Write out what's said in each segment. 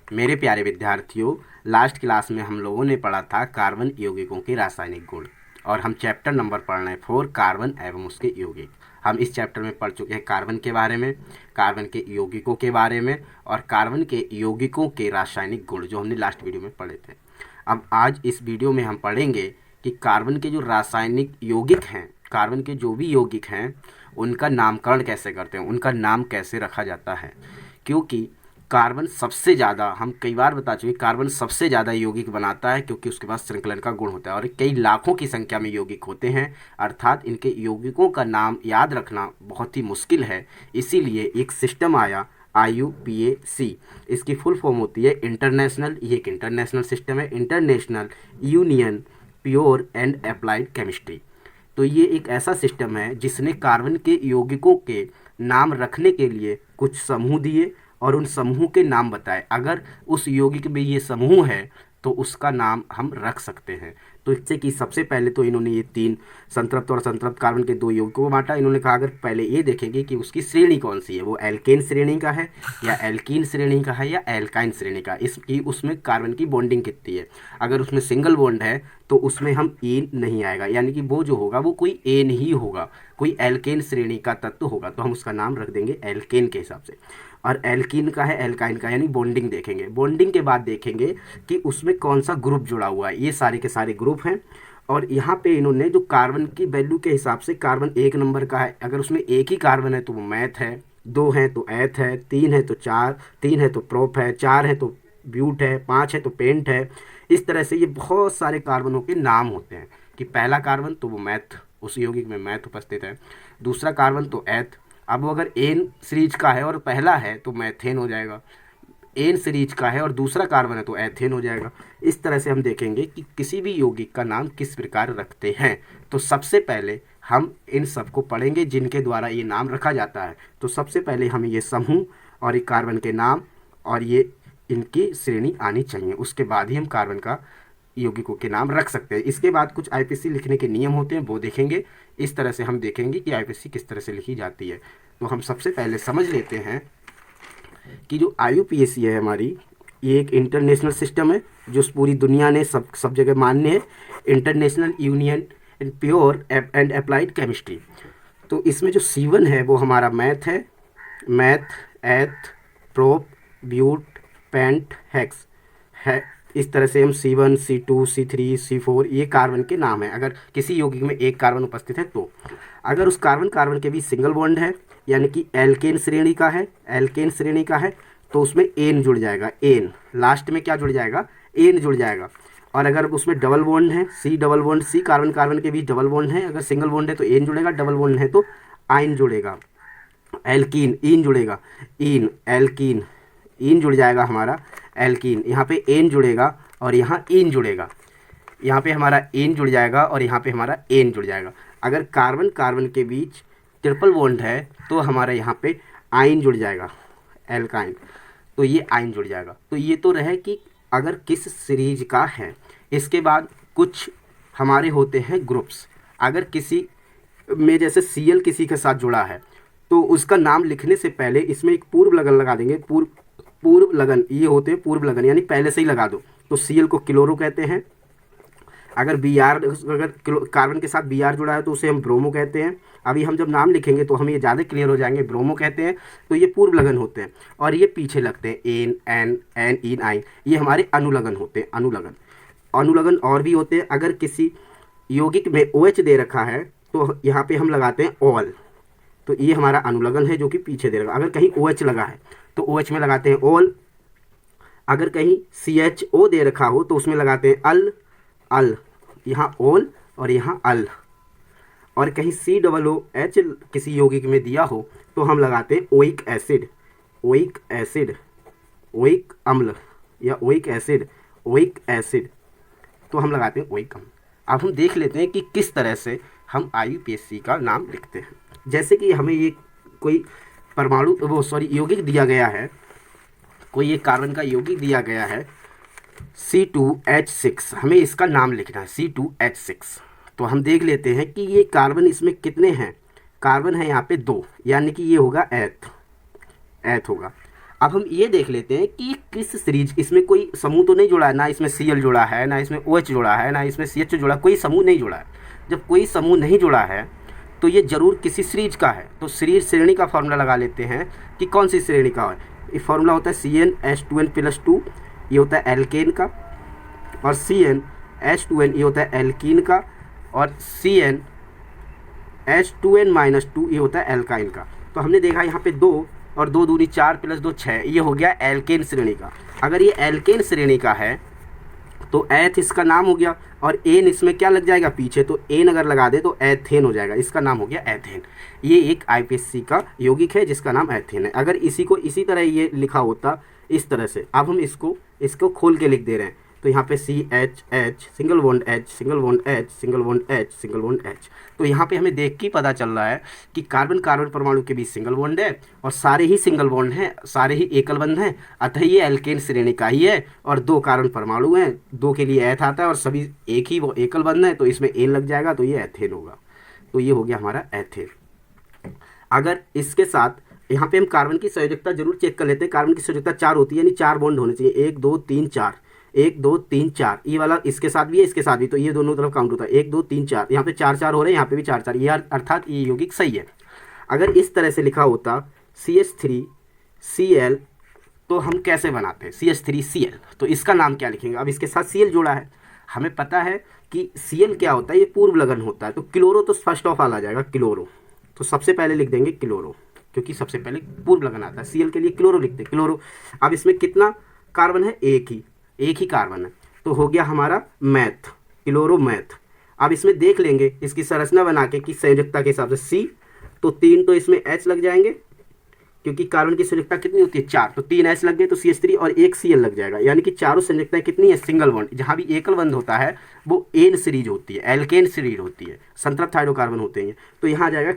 मेरे प्यारे विद्यार्थियों, लास्ट क्लास में हम लोगों ने पढ़ा था कार्बन यौगिकों के रासायनिक गुण और हम चैप्टर नंबर पढ़ रहे हैं 4 कार्बन एवं उसके यौगिक। हम इस चैप्टर में पढ़ चुके हैं कार्बन के बारे में, कार्बन के यौगिकों के बारे में और कार्बन के यौगिकों के रासायनिक गुण जो हमने लास्ट वीडियो में पढ़े थे। अब आज इस वीडियो में हम पढ़ेंगे कि कार्बन के जो रासायनिक यौगिक हैं, कार्बन के जो भी यौगिक हैं उनका नामकरण कैसे करते हैं, उनका नाम कैसे रखा जाता है। क्योंकि कार्बन सबसे ज़्यादा, हम कई बार बता चुके, कार्बन सबसे ज़्यादा यौगिक बनाता है क्योंकि उसके पास श्रृंखलन का गुण होता है और कई लाखों की संख्या में यौगिक होते हैं, अर्थात इनके यौगिकों का नाम याद रखना बहुत ही मुश्किल है। इसीलिए एक सिस्टम आया IUPAC। इसकी फुल फॉर्म होती है इंटरनेशनल, ये एक इंटरनेशनल सिस्टम है, international union pure and applied chemistry. तो ये एक ऐसा सिस्टम है जिसने कार्बन के यौगिकों के नाम रखने के लिए कुछ समूह दिए और उन समूह के नाम बताए। अगर उस यौगिक में ये समूह है तो उसका नाम हम रख सकते हैं। तो इससे कि सबसे पहले तो इन्होंने ये 3 संतृप्त और असंतृप्त कार्बन के 2 यौगिकों को बांटा। इन्होंने कहा अगर पहले ये देखेंगे कि उसकी श्रेणी कौन सी है, वो एल्केन श्रेणी का है या एल्कीन श्रेणी का है या एल्काइन श्रेणी का, इसकी उसमें कार्बन की बॉन्डिंग कितनी है। अगर उसमें सिंगल बॉन्ड है तो उसमें हम एन नहीं आएगा, यानी कि वो जो होगा वो कोई एन ही होगा, कोई एल्केन श्रेणी का तत्व होगा, तो हम उसका नाम रख देंगे एल्केन के हिसाब से। और एल्कीन का है एल्काइन का, यानी बॉन्डिंग देखेंगे। बॉन्डिंग के बाद देखेंगे कि उसमें कौन सा ग्रुप जुड़ा हुआ है। ये सारे के सारे ग्रुप हैं और यहाँ पे इन्होंने जो कार्बन की वैल्यू के हिसाब से कार्बन 1 नंबर का है, अगर उसमें एक ही कार्बन है तो वो मैथ है, 2 है तो एथ है, 3 है तो 4, 3 है तो प्रोप है, 4 है तो ब्यूट है, 5 है तो पेंट है। इस तरह से ये बहुत सारे कार्बनों के नाम होते हैं कि पहला कार्बन तो वो मैथ, उस यौगिक में मैथ उपस्थित है, दूसरा कार्बन तो एथ। अब वो अगर एन सीरीज का है और पहला है तो मैथेन हो जाएगा, एन सीरीज का है और दूसरा कार्बन है तो एथेन हो जाएगा। इस तरह से हम देखेंगे कि किसी भी यौगिक का नाम किस प्रकार रखते हैं। तो सबसे पहले हम इन सबको पढ़ेंगे जिनके द्वारा ये नाम रखा जाता है। तो सबसे पहले हमें ये समूह और ये कार्बन के नाम और ये इनकी श्रेणी आनी चाहिए, उसके बाद ही हम कार्बन का यौगिकों के नाम रख सकते हैं। इसके बाद कुछ IPC लिखने के नियम होते हैं, वो देखेंगे। इस तरह से हम देखेंगे कि IPC किस तरह से लिखी जाती है। तो हम सबसे पहले समझ लेते हैं कि जो IUPAC है हमारी, ये एक इंटरनेशनल सिस्टम है जो पूरी दुनिया ने सब जगह मान्य है, international union in pure and applied chemistry. तो इसमें जो C1 है वो हमारा मैथ है, मैथ, एथ, प्रोप, ब्यूट, पेंट, हेक्स है। इस तरह से हम C1, C2, C3, C4 ये कार्बन के नाम हैं अगर किसी यौगिक में एक कार्बन उपस्थित है तो। अगर उस कार्बन के बीच सिंगल बॉन्ड है, यानी कि एल्केन श्रेणी का है, एल्केन श्रेणी का है, तो उसमें एन जुड़ जाएगा, एन लास्ट में क्या जुड़ जाएगा, एन जुड़ जाएगा। और अगर उसमें डबल बॉन्ड है, सी डबल बॉन्ड, सी कार्बन के बीच डबल बॉन्ड है, अगर सिंगल बॉन्ड है तो एन जुड़ेगा, डबल बॉन्ड है तो आइन जुड़ेगा, एल्कीन इन जुड़ेगा, इन एल्कीन इन जुड़ जाएगा हमारा एल्कीन, यहाँ पे एन जुड़ेगा और यहाँ इन जुड़ेगा, यहाँ पे हमारा एन जुड़ जाएगा और यहाँ पे हमारा एन जुड़ जाएगा। अगर कार्बन के बीच ट्रिपल बॉन्ड है तो हमारा यहाँ पे आइन जुड़ जाएगा, एल्काइन, तो ये आइन जुड़ जाएगा। तो ये तो रहे कि अगर किस सीरीज का है। इसके बाद कुछ हमारे होते हैं ग्रुप्स। अगर किसी में जैसे Cl किसी के साथ जुड़ा है तो उसका नाम लिखने से पहले इसमें एक पूर्व लगन लगा देंगे। पूर्व लगन ये होते हैं पूर्व लगन, यानी पहले से ही लगा दो। तो Cl को क्लोरो कहते हैं। अगर कार्बन के साथ Br जुड़ा है तो उसे हम ब्रोमो कहते हैं। अभी हम जब नाम लिखेंगे तो हमें ये ज़्यादा क्लियर हो जाएंगे, ब्रोमो कहते हैं। तो ये पूर्व लगन होते हैं और ये पीछे लगते हैं, एन, एन, एन, इन, आइन, ये हमारे अनुलगन होते हैं। अनुलगन और भी होते हैं। अगर किसी यौगिक में OH दे रखा है तो यहाँ पे हम लगाते हैं ऑल, तो ये हमारा अनुलगन है जो कि पीछे दे रखा। अगर कहीं OH लगा है तो OH में लगाते हैं ऑल। अगर कहीं CHO दे रखा हो तो उसमें लगाते हैं अल, यहाँ ओल और यहाँ अल। और कहीं COOH किसी यौगिक में दिया हो तो हम लगाते हैं ओइक एसिड, ओइक अम्ल या ओइक एसिड, तो हम लगाते हैं ओइक अम्ल। अब हम देख लेते हैं कि किस तरह से हम IUPAC का नाम लिखते हैं। जैसे कि हमें ये कोई यौगिक दिया गया है, कोई ये कार्बन का यौगिक दिया गया है C2H6, हमें इसका नाम लिखना है C2H6। तो हम देख लेते हैं कि ये कार्बन इसमें कितने हैं। कार्बन है यहाँ पे 2, यानी कि ये होगा एथ होगा। अब हम ये देख लेते हैं कि किस सीरीज, इसमें कोई समूह तो नहीं जुड़ा है, ना इसमें Cl जुड़ा है, ना इसमें OH जुड़ा है, ना इसमें CH जुड़ा, कोई समूह नहीं जुड़ा है। जब कोई समूह नहीं जुड़ा है तो ये जरूर किसी सीरीज का है। तो सीरीज श्रेणी का फॉर्मूला लगा लेते हैं कि कौन सी श्रेणी का है। ये फॉर्मूला होता है CnH2n+2, ये होता है एल्केन का, और CnH2n ये होता है एल्कीन का, और CnH2n-2 ये होता है एल्काइन का। तो हमने देखा यहाँ पे 2 और 2 दूनी 4 + 2 6, ये हो गया एल्केन श्रेणी का। अगर ये एल्केन श्रेणी का है तो एथ इसका नाम हो गया, और एन इसमें क्या लग जाएगा पीछे, तो एन अगर लगा दे तो एथेन हो जाएगा, इसका नाम हो गया एथेन। ये एक आईपीएससी का यौगिक है जिसका नाम एथेन है। अगर इसी को इसी तरह ये लिखा होता इस तरह से, अब हम इसको खोल के लिख दे रहे हैं, तो यहाँ पे CH single bond H single bond H single bond H single bond H। तो यहाँ पे हमें देख के पता चल रहा है कि कार्बन कार्बन परमाणु के बीच सिंगल बॉन्ड है, और सारे ही सिंगल बॉन्ड हैं, सारे ही एकल बंध हैं, अतः ये एल्केन श्रेणी का ही है। और 2 कार्बन परमाणु हैं, 2 के लिए एथ आता है, और सभी एक ही वो एकल बंध है, तो इसमें एन लग जाएगा, तो ये एथेन होगा। तो ये हो गया हमारा एथेन। अगर इसके साथ यहाँ पे हम कार्बन की संयोजकता जरूर चेक कर लेते हैं। कार्बन की संयोजकता 4 होती है, यानी 4 बॉन्ड होने चाहिए, 1 2 3 4, 1 2 3 4। ये वाला इसके साथ भी है, इसके साथ भी, तो ये दोनों तरफ काउंट होता है, 1 2 3 4। यहाँ पे 4 4 हो रहे हैं, यहाँ पे भी 4 4, ये अर्थात ये यौगिक सही है। अगर इस तरह से लिखा होता CH3Cl, तो हम कैसे बनाते हैं CH3Cl, तो इसका नाम क्या लिखेंगे। अब इसके साथ Cl जुड़ा है, हमें पता है कि Cl क्या होता है, ये पूर्व लगन होता है, तो क्लोरो तो फर्स्ट ऑफ ऑल आ जाएगा, क्लोरो। तो सबसे पहले लिख देंगे क्लोरो, क्योंकि सबसे पहले पूर्व लगन आता है। Cl के लिए क्लोरो लिखते हैं, क्लोरो। अब इसमें कितना कार्बन है, एक ही कार्बन है, तो हो गया हमारा मैथ, क्लोरोमैथ। अब इसमें देख लेंगे इसकी संरचना बना के कि संयोजकता के हिसाब से C, तो 3 तो इसमें H लग जाएंगे, क्योंकि कार्बन की संयोजकता कितनी होती है 4, तो 3 H लग गए, तो CH3 और 1 Cl लग जाएगा। यानी कि चारों संयोजकताएं कितनी है, सिंगल बॉन्ड। जहाँ भी एकल बंध होता है वो एन सीरीज होती है, एल्केन सीरीज होती है, संतृप्त हाइड्रोकार्बन होते हैं। तो यहाँ आ जाएगा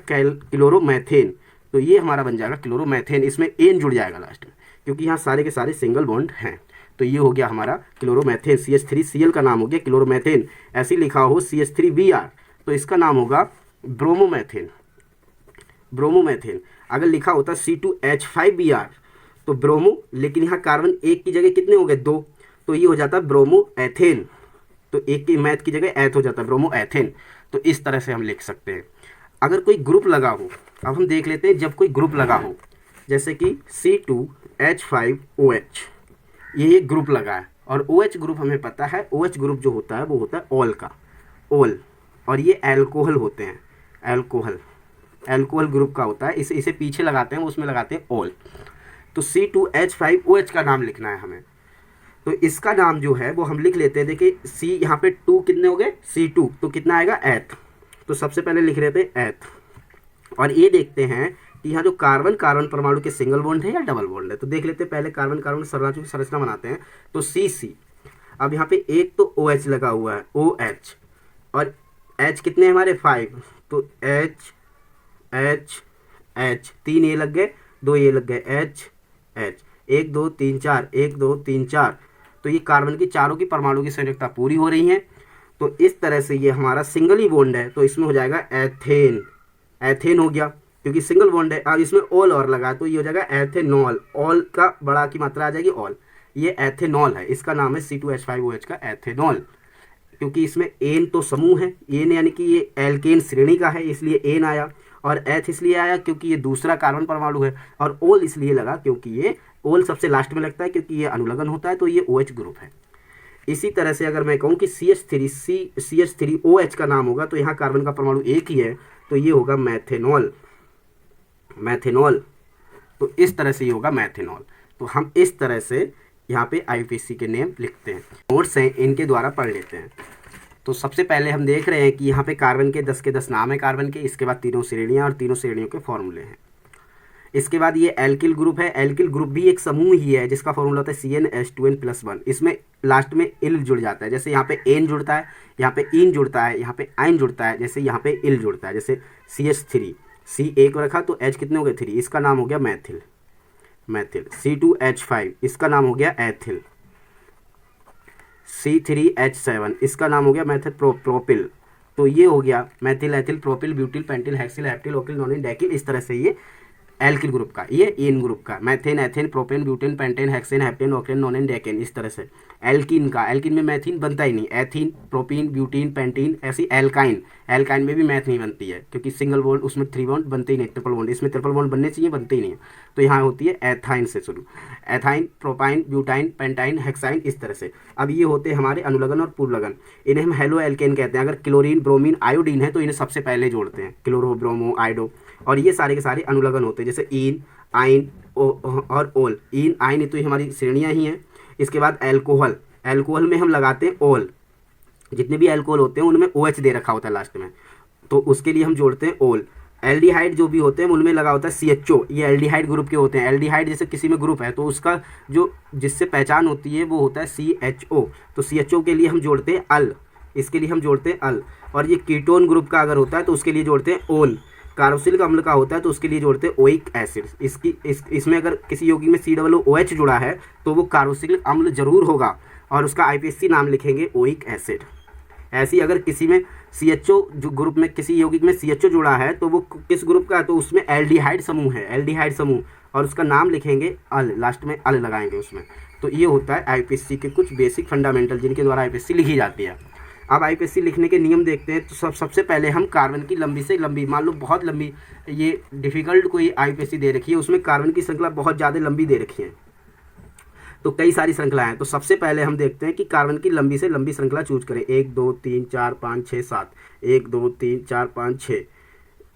क्लोरोमैथेन, तो ये हमारा बन जाएगा क्लोरोमैथेन। इसमें एन जुड़ जाएगा लास्ट में, क्योंकि यहाँ सारे के सारे सिंगल बॉन्ड हैं। तो ये हो गया हमारा क्लोरोमैथेन। CH3Cl का नाम हो गया क्लोरोमैथेन। ऐसे लिखा हो CH3Br, तो इसका नाम होगा ब्रोमोमैथेन, ब्रोमोमैथेन। अगर लिखा होता C2H5Br, तो ब्रोमो, लेकिन यहाँ कार्बन एक की जगह कितने हो गए, 2, तो ये हो जाता है ब्रोमोएथेन। तो एक की मैथ की जगह एथ हो जाता है, ब्रोमोएथेन। तो इस तरह से हम लिख सकते हैं। अगर कोई ग्रुप लगा हो, अब हम देख लेते हैं, जब कोई ग्रुप लगा हो, जैसे कि C2H5OH, ये एक ग्रुप लगा है, और OH ग्रुप हमें पता है, OH ग्रुप जो होता है वो होता है ऑल का, ऑल, और ये एल्कोहल होते हैं, एल्कोहल ग्रुप का होता है। इसे पीछे लगाते हैं, उसमें लगाते हैं ऑल। तो C2H5OH का नाम लिखना है हमें, तो इसका नाम जो है वो हम लिख लेते हैं। देखिए C यहाँ पे 2 कितने हो गए, C2, तो कितना आएगा एथ, तो सबसे पहले लिख लेते हैं एथ। और ये देखते हैं कि यहाँ जो कार्बन कार्बन परमाणु के सिंगल बॉन्ड है या डबल बॉन्ड है, तो देख लेते हैं पहले कार्बन कार्बन संरचना बनाते हैं। तो CC, अब यहाँ पे एक तो OH लगा हुआ है, OH, और H कितने हमारे 5, तो H 3 ये लग गए, 2 ये लग गए, H 1 2 3 4, 1 2 3 4। तो ये कार्बन की चारों की परमाणु की संयोजकता पूरी हो रही है। तो इस तरह से ये हमारा सिंगल ही बॉन्ड है, तो इसमें हो जाएगा एथेन, एथेन हो गया, क्योंकि सिंगल बॉन्ड है। अब इसमें ऑल और लगा, तो ये हो जाएगा एथेनॉल, ऑल का बड़ा की मात्रा आ जाएगी ऑल, ये एथेनॉल है, इसका नाम है C2H5OH का एथेनॉल। क्योंकि इसमें एन तो समूह है, एन यानी कि ये एल्केन श्रेणी का है, इसलिए एन आया, और एथ इसलिए आया क्योंकि ये दूसरा कार्बन परमाणु है, और ओल इसलिए लगा क्योंकि ये ओल सबसे लास्ट में लगता है, क्योंकि ये अनुलग्न होता है, तो ये OH ग्रुप है। इसी तरह से अगर मैं कहूँ कि CH3OH का नाम होगा, तो यहाँ कार्बन का परमाणु एक ही है, तो ये होगा मैथेनॉल, मैथेनॉल। तो इस तरह से ये होगा मैथेनॉल। तो हम इस तरह से यहाँ पे IUPAC के नेम लिखते हैं, नोट्स हैं इनके द्वारा पढ़ लेते हैं। तो सबसे पहले हम देख रहे हैं कि यहाँ पे कार्बन के 10 नाम है कार्बन के, इसके बाद तीनों श्रेणियाँ और तीनों श्रेणियों के फॉर्मूले हैं। इसके बाद ये एल्किल ग्रुप है, एल्किल ग्रुप भी एक समूह ही है जिसका फॉर्मूला होता है CnH2n+1। इसमें लास्ट में इल जुड़ जाता है, जैसे यहाँ पे एन जुड़ता है, यहाँ पे इन जुड़ता है, यहाँ पे आइन जुड़ता है, जैसे यहाँ पे इल जुड़ता है। जैसे CH3, C एक रखा तो H कितने हो गए 3, इसका नाम हो गया मैथिल, मैथिल। C2H5 इसका नाम हो गया एथिल, C3H7 इसका नाम हो गया मैथिल प्रोपिल। तो ये हो गया methyl, ethyl, propyl, butyl, pentyl, hexyl, heptyl, octyl, nonyl, decyl. इस तरह से ये एल्किल ग्रुप का, ये एन ग्रुप का, methane, ethane, propane, butane, pentane, hexane, heptane, octane, nonane, decane, इस तरह से। एल्किन का, एल्किन में मैथीन बनता ही नहीं, एथीन, प्रोपीन, ब्यूटीन, पेंटीन, ऐसी एल्काइन, एल्काइन में भी मैथ नहीं बनती है क्योंकि सिंगल बॉन्ड, उसमें 3 बॉन्ड बनते ही नहीं, ट्रिपल बॉन्ड, इसमें ट्रिपल बॉन्ड बनने चाहिए, बनते ही नहीं है। तो यहाँ होती है एथाइन से शुरू, ethyne, propyne, butyne, pentyne, hexyne, इस तरह से। अब ये होते हैं हमारे अनुलग्न और पूर्वलग्न, इन्हें हम हेलो एल्केन कहते हैं। अगर क्लोरीन, ब्रोमीन, आयोडीन है तो इन्हें सबसे पहले जोड़ते हैं, क्लोरो, ब्रोमो, आयोडो, और ये सारे के सारे अनुलग्न होते हैं, जैसे इन, आइन और ओल। इन, आइन तो ये हमारी श्रेणियाँ ही हैं। इसके बाद एल्कोहल, एल्कोहल में हम लगाते हैं ओल, जितने भी एल्कोहल होते हैं उनमें OH दे रखा होता है लास्ट में, तो उसके लिए हम जोड़ते हैं ओल। एल्डिहाइड जो भी होते हैं उनमें लगा होता है CHO, ये एल्डिहाइड ग्रुप के होते हैं। एल्डिहाइड जैसे किसी में ग्रुप है तो उसका जो जिससे पहचान होती है वो होता है CHO, तो CHO के लिए हम जोड़ते हैं अल, इसके लिए हम जोड़ते हैं अल। और ये कीटोन ग्रुप का अगर होता है तो उसके लिए जोड़ते हैं ओन। कार्बोक्सिलिक अम्ल का होता है तो उसके लिए जोड़ते हैं ओइक एसिड। इसमें अगर किसी यौगिक में COOH जुड़ा है तो वो कार्बोक्सिलिक अम्ल जरूर होगा और उसका IPSC नाम लिखेंगे ओइक एसिड। ऐसी अगर किसी में CHO जो ग्रुप में किसी यौगिक में CHO जुड़ा है तो वो किस ग्रुप का है, तो उसमें एल्डिहाइड समूह है, एल्डिहाइड समूह, और उसका नाम लिखेंगे अल, लास्ट में अल लगाएंगे उसमें। तो ये होता है IPSC के कुछ बेसिक फंडामेंटल जिनके द्वारा IPSC लिखी जाती है। अब IPSC लिखने के नियम देखते हैं। तो सबसे पहले हम कार्बन की लंबी से लंबी, मान लो बहुत लंबी, ये डिफ़िकल्ट कोई IPSC दे रखी है, उसमें कार्बन की श्रृंखला बहुत ज़्यादा लंबी दे रखी है, तो कई सारी श्रृंखलाएं हैं। तो सबसे पहले हम देखते हैं कि कार्बन की लंबी से लंबी श्रृंखला चूज करें। 1 2 3 4 5 6 7, 1 2 3 4 5 6,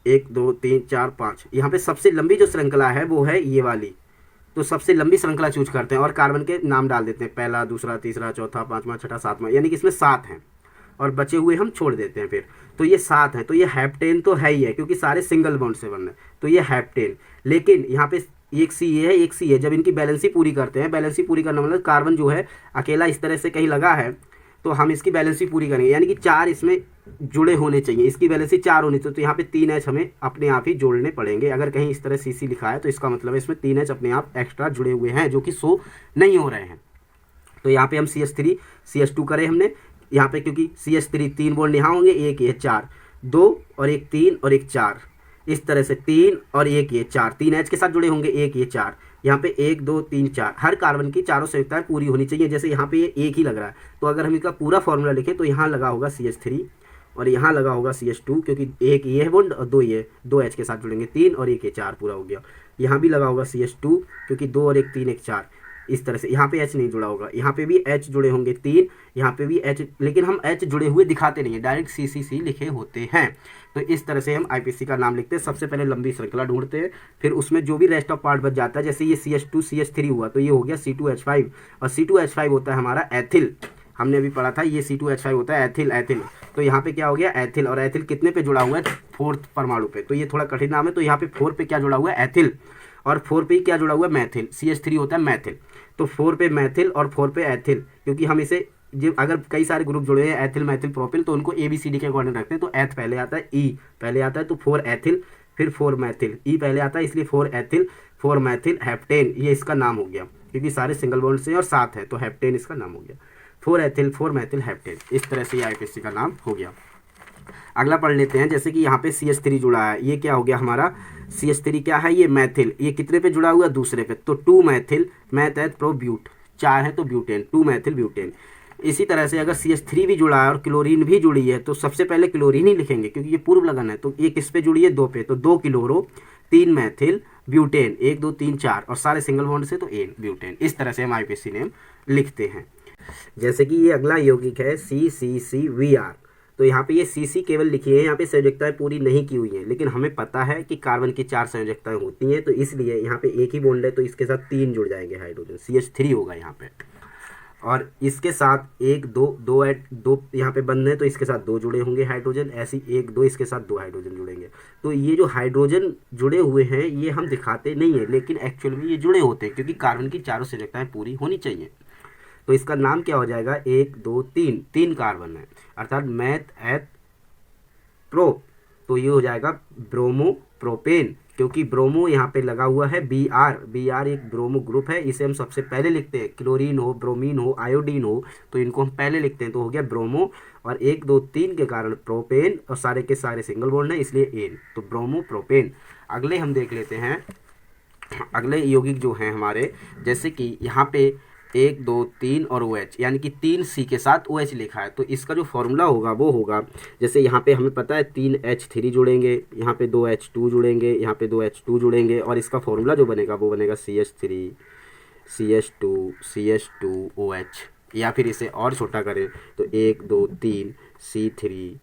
1 2 3 4 5। यहाँ पे सबसे लंबी जो श्रृंखला है वो है ये वाली, तो सबसे लंबी श्रृंखला चूज करते हैं और कार्बन के नाम डाल देते हैं, पहला, दूसरा, तीसरा, चौथा, पाँचवा, छठा, सातवां, यानी कि इसमें 7 हैं और बचे हुए हम छोड़ देते हैं फिर। तो ये 7 हैं, तो ये हेप्टेन तो है ही है क्योंकि सारे सिंगल बॉन्ड से बन रहे हैं, तो ये हेप्टेन। लेकिन यहाँ पे एक C है, एक C है, जब इनकी बैलेंसी पूरी करते हैं, बैलेंसी पूरी करना मतलब कार्बन जो है अकेला इस तरह से कहीं लगा है तो हम इसकी बैलेंसी पूरी करेंगे, यानी कि 4 इसमें जुड़े होने चाहिए, इसकी बैलेंसी 4 होनी चाहिए। तो यहाँ पे 3H हमें अपने आप ही जोड़ने पड़ेंगे। अगर कहीं इस तरह CC लिखा है तो इसका मतलब है इसमें 3H अपने आप एक्स्ट्रा जुड़े हुए हैं जो कि शो नहीं हो रहे हैं। तो यहाँ पे हम CH3 CH2 करें हमने यहाँ पे, क्योंकि CH3 3 बॉन्ड यहाँ होंगे, एक ये 4, 2 और एक 3 और एक 4, इस तरह से 3 और एक ये 4, 3H के साथ जुड़े होंगे, एक ये 4, यहाँ पे 1 2 3 4। हर कार्बन की चारों संयुक्ताएं पूरी होनी चाहिए। जैसे यहाँ पे ये एक ही लग रहा है, तो अगर हम इसका पूरा फॉर्मूला लिखें तो यहाँ लगा होगा CH3 और यहाँ लगा होगा CH2, क्योंकि एक ये है बॉन्ड और 2 ये 2H के साथ जुड़ेंगे, 3 और एक ये 4 पूरा हो गया। यहाँ भी लगा होगा CH2 क्योंकि 2 और एक 3 एक 4, इस तरह से। यहाँ पे H नहीं जुड़ा होगा, यहाँ पे भी H जुड़े होंगे 3, यहाँ पे भी H, लेकिन हम H जुड़े हुए दिखाते नहीं है, डायरेक्ट CCC लिखे होते हैं। तो इस तरह से हम IPSC का नाम लिखते हैं। सबसे पहले लंबी श्रृंखला ढूंढते हैं, फिर उसमें जो भी रेस्ट ऑफ पार्ट बच जाता है, जैसे ये CH2 CH3 हुआ तो ये हो गया C2H5, और C2H5 होता है हमारा एथिल। हमने अभी पढ़ा था ये C2H5 होता है एथिल, एथिल। तो यहाँ पे क्या हो गया एथिल, और एथिल कितने पे जुड़ा हुआ है, 4th परमाणु पे, तो ये थोड़ा कठिन नाम है। तो यहाँ पे 4 पे क्या जुड़ा हुआ है एथिल, और 4 पे क्या जुड़ा हुआ है मैथिल, CH3 होता है मैथिल। तो 4 पे मैथिल और 4 पे एथिल, क्योंकि हम इसे जब अगर कई सारे ग्रुप जुड़े हैं एथिल मैथिल प्रोपिल तो उनको ABCD के अकॉर्डिंग रखते हैं। तो एथ पहले आता है, E पहले आता है, तो 4 एथिल, फिर 4 मैथिल, E पहले आता है इसलिए 4 एथिल, 4 मैथिल, हेप्टेन, ये इसका नाम हो गया क्योंकि सारे सिंगल बॉन्ड से और 7 है तो हेप्टेन इसका नाम हो गया। 4 एथिल 4 मैथिल हेप्टेन, इस तरह से ये IPSC का नाम हो गया। अगला पढ़ लेते हैं, जैसे कि यहाँ पे CH3 जुड़ा है, ये क्या हो गया हमारा CH3 क्या है, ये मैथिल, ये कितने पे जुड़ा हुआ है दूसरे पे, तो 2 मैथिल, मैथ है प्रो ब्यूट, 4 है तो ब्यूटेन, 2 मैथिल ब्यूटेन। इसी तरह से अगर CH3 भी जुड़ा है और क्लोरीन भी जुड़ी है तो सबसे पहले क्लोरीन ही लिखेंगे क्योंकि ये पूर्व लगन है। तो ये किस पे जुड़ी है, 2 पे, तो 2 क्लोरो, 3 मैथिल, ब्यूटेन, 1 2 3 4, और सारे सिंगल बॉन्ड से तो एन ब्यूटेन। इस तरह से हम IPSC नेम लिखते हैं। जैसे कि ये अगला यौगिक है CCCVR, तो यहाँ पे ये CC केवल लिखी है, यहाँ पे संयोजकताएं पूरी नहीं की हुई हैं, लेकिन हमें पता है कि कार्बन की 4 संयोजकताएं होती हैं, तो इसलिए यहाँ पे एक ही बॉन्ड है तो इसके साथ 3 जुड़ जाएंगे हाइड्रोजन, CH3 होगा यहाँ पे, और इसके साथ 1 2 2 यहाँ पे बंद है तो इसके साथ 2 जुड़े होंगे हाइड्रोजन, ऐसी 1 2 इसके साथ 2 हाइड्रोजन जुड़ेंगे। तो ये जो हाइड्रोजन जुड़े हुए हैं ये हम दिखाते नहीं है, लेकिन एक्चुअल में ये जुड़े होते हैं क्योंकि कार्बन की चारों संयोजकताएं पूरी होनी चाहिए। तो इसका नाम क्या हो जाएगा, 1 2 3 कार्बन है, अर्थात मैथ एथ प्रो, तो ये हो जाएगा ब्रोमो प्रोपेन, क्योंकि ब्रोमो यहाँ पे लगा हुआ है Br एक ब्रोमो ग्रुप है, इसे हम सबसे पहले लिखते हैं। क्लोरीन हो, ब्रोमीन हो, आयोडीन हो तो इनको हम पहले लिखते हैं, तो हो गया ब्रोमो, और 1 2 3 के कारण प्रोपेन, और सारे के सारे सिंगल बॉन्ड है इसलिए एन, तो ब्रोमो प्रोपेन। अगले हम देख लेते हैं अगले यौगिक जो हैं हमारे, जैसे कि यहाँ पे 1 2 3 और OH, यानी कि 3C के साथ OH लिखा है, तो इसका जो फॉर्मूला होगा वो होगा, जैसे यहाँ पे हमें पता है 3H3 जुड़ेंगे, यहाँ पे 2H2 जुड़ेंगे, यहाँ पे 2H2 जुड़ेंगे, और इसका फॉर्मूला जो बनेगा वो बनेगा CH3 CH2 CH2OH। या फिर इसे और छोटा करें तो 1 2 3 C3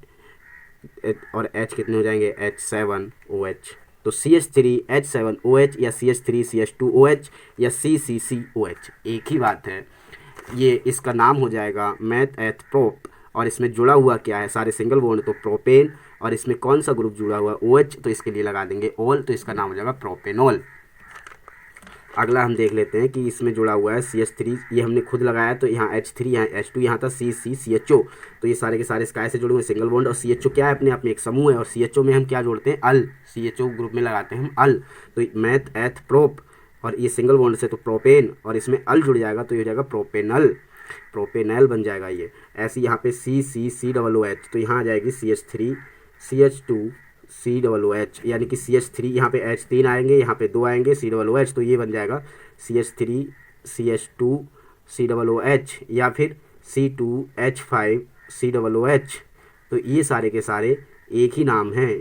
और H कितने हो जाएंगे, H7OH। तो CH3H7OH या CH3CH2OH या CCCOH एक ही बात है। ये इसका नाम हो जाएगा मैथ एथ प्रोप, और इसमें जुड़ा हुआ क्या है, सारे सिंगल बॉन्ड तो प्रोपेन, और इसमें कौन सा ग्रुप जुड़ा हुआ है, OH, तो इसके लिए लगा देंगे ओल, तो इसका नाम हो जाएगा प्रोपेनॉल। अगला हम देख लेते हैं कि इसमें जुड़ा हुआ है CH3, ये हमने खुद लगाया, तो यहाँ H3, यहाँ H2, यहाँ था CCCHO, तो ये सारे के सारे स्काई से जुड़े हुए सिंगल बॉन्ड, और CHO क्या है, अपने आप में एक समूह है, और CHO में हम क्या जोड़ते हैं, अल, CHO ग्रुप में लगाते हैं हम अल, तो मैथ एथ प्रोप, और ये सिंगल बॉन्ड से तो प्रोपेन, और इसमें अल जुड़ जाएगा तो ये हो जाएगा प्रोपेनल, प्रोपेनल बन जाएगा ये। ऐसे यहाँ पे CCCOOH, तो यहाँ आ जाएगी CH3 CH2 COOH, यानी कि CH3, यहाँ पे H3 आएंगे, यहाँ पे 2 आएंगे, COOH, तो ये बन जाएगा CH3 CH2 COOH, या फिर C2H5 COOH। तो ये सारे के सारे एक ही नाम हैं,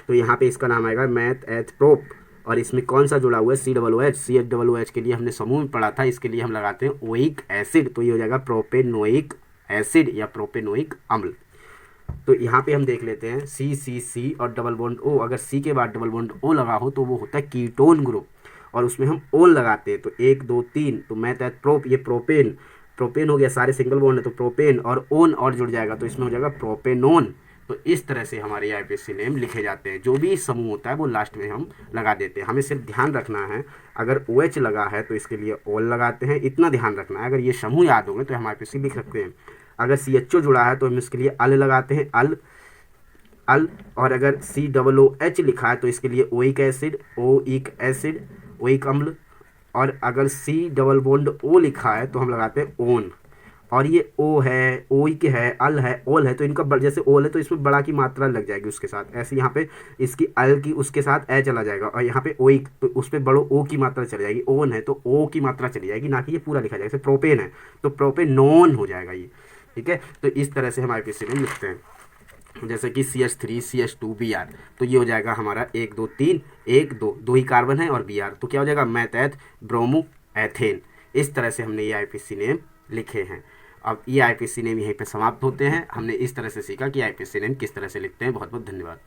तो यहाँ पे इसका नाम आएगा मैथ एथ प्रोप, और इसमें कौन सा जुड़ा हुआ है, COOH। COOH के लिए हमने समूह में पढ़ा था, इसके लिए हम लगाते हैं ओइक एसिड, तो ये हो जाएगा प्रोपेनोइक एसिड या प्रोपेनोइक अम्ल। तो यहाँ पे हम देख लेते हैं CCC और डबल बॉन्ड O, अगर C के बाद डबल बॉन्ड O लगा हो तो वो होता है कीटोन ग्रुप, और उसमें हम ओन लगाते हैं, तो 1 2 3, तो मैथ एथ प्रोप, ये प्रोपेन, प्रोपेन हो गया, सारे सिंगल बॉन्ड है तो प्रोपेन, और ओन और जुड़ जाएगा तो इसमें हो जाएगा प्रोपेनोन। तो इस तरह से हमारे IUPAC नेम लिखे जाते हैं, जो भी समूह होता है वो लास्ट में हम लगा देते हैं। हमें सिर्फ ध्यान रखना है, अगर OH लगा है तो इसके लिए ओल लगाते हैं, इतना ध्यान रखना है। अगर ये समूह याद होंगे तो हम IUPAC लिख सकते हैं। अगर CHO जुड़ा है तो हम इसके लिए अल लगाते हैं, अल अल, और अगर COOH लिखा है तो इसके लिए oic acid, oic acid, oic अम्ल, और अगर C डबल बॉन्ड O लिखा है तो हम लगाते हैं ओन, और ये O है, ओइक है, अल है, ओल है, तो इनका जैसे ओल है तो इसमें बड़ा की मात्रा लग जाएगी उसके साथ, ऐसे यहाँ पे इसकी अल की उसके साथ ए चला जाएगा, और यहाँ पे ओइक तो उस पर बड़ो O की मात्रा चली जाएगी, ओन है तो O की मात्रा चली जाएगी, ना कि ये पूरा लिखा जाएगा। जैसे प्रोपेन है तो प्रोपेनोन हो जाएगा ये, ठीक है। तो इस तरह से हम IUPAC में लिखते हैं। जैसे कि CH3 CH2 Br, तो ये हो जाएगा हमारा 1 2 3 1 2, 2 ही कार्बन है और Br, तो क्या हो जाएगा मैथ एथ ब्रोमो एथेन। इस तरह से हमने ये IUPAC नेम लिखे हैं। अब ये IUPAC नेम यहीं पे समाप्त होते हैं। हमने इस तरह से सीखा कि IUPAC नेम किस तरह से लिखते हैं। बहुत बहुत धन्यवाद।